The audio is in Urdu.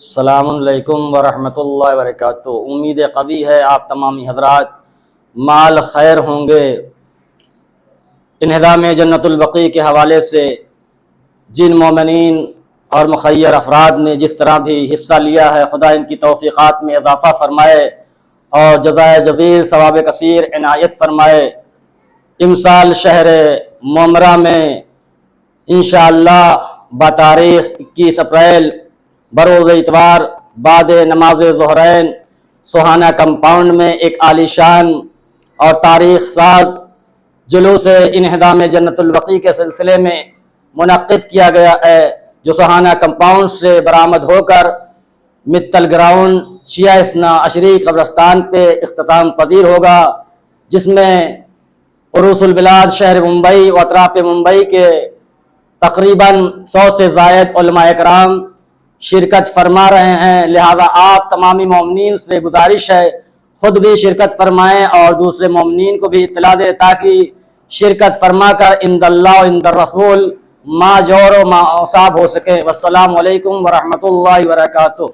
السلام علیکم ورحمۃ اللہ وبرکاتہ۔ امید قوی ہے آپ تمامی حضرات مال خیر ہوں گے۔ انہدام جنت البقیع کے حوالے سے جن مومنین اور مخیر افراد نے جس طرح بھی حصہ لیا ہے، خدا ان کی توفیقات میں اضافہ فرمائے اور جزائے جزیل ثواب کثیر عنایت فرمائے۔ امسال شہر ممرہ میں انشاءاللہ بتاریخ 21 اپریل بروز اتوار بعد نماز ظہرین سوہانہ کمپاؤنڈ میں ایک عالیشان اور تاریخ ساز جلوس انہدام جنت البقیع کے سلسلے میں منعقد کیا گیا ہے، جو سوہانہ کمپاؤنڈ سے برآمد ہو کر متل گراؤنڈ شیعہ اثنا عشری قبرستان پہ اختتام پذیر ہوگا، جس میں عروس البلاد شہر ممبئی و اطراف ممبئی کے تقریباً 100 سے زائد علماء کرام شرکت فرما رہے ہیں۔ لہذا آپ تمامی مومنین سے گزارش ہے خود بھی شرکت فرمائیں اور دوسرے مومنین کو بھی اطلاع دیں، تاکہ شرکت فرما کر عند اللہ و عند الرسول ما جور و ما اوصاب ہو سکے۔ والسلام علیکم ورحمۃ اللہ وبرکاتہ۔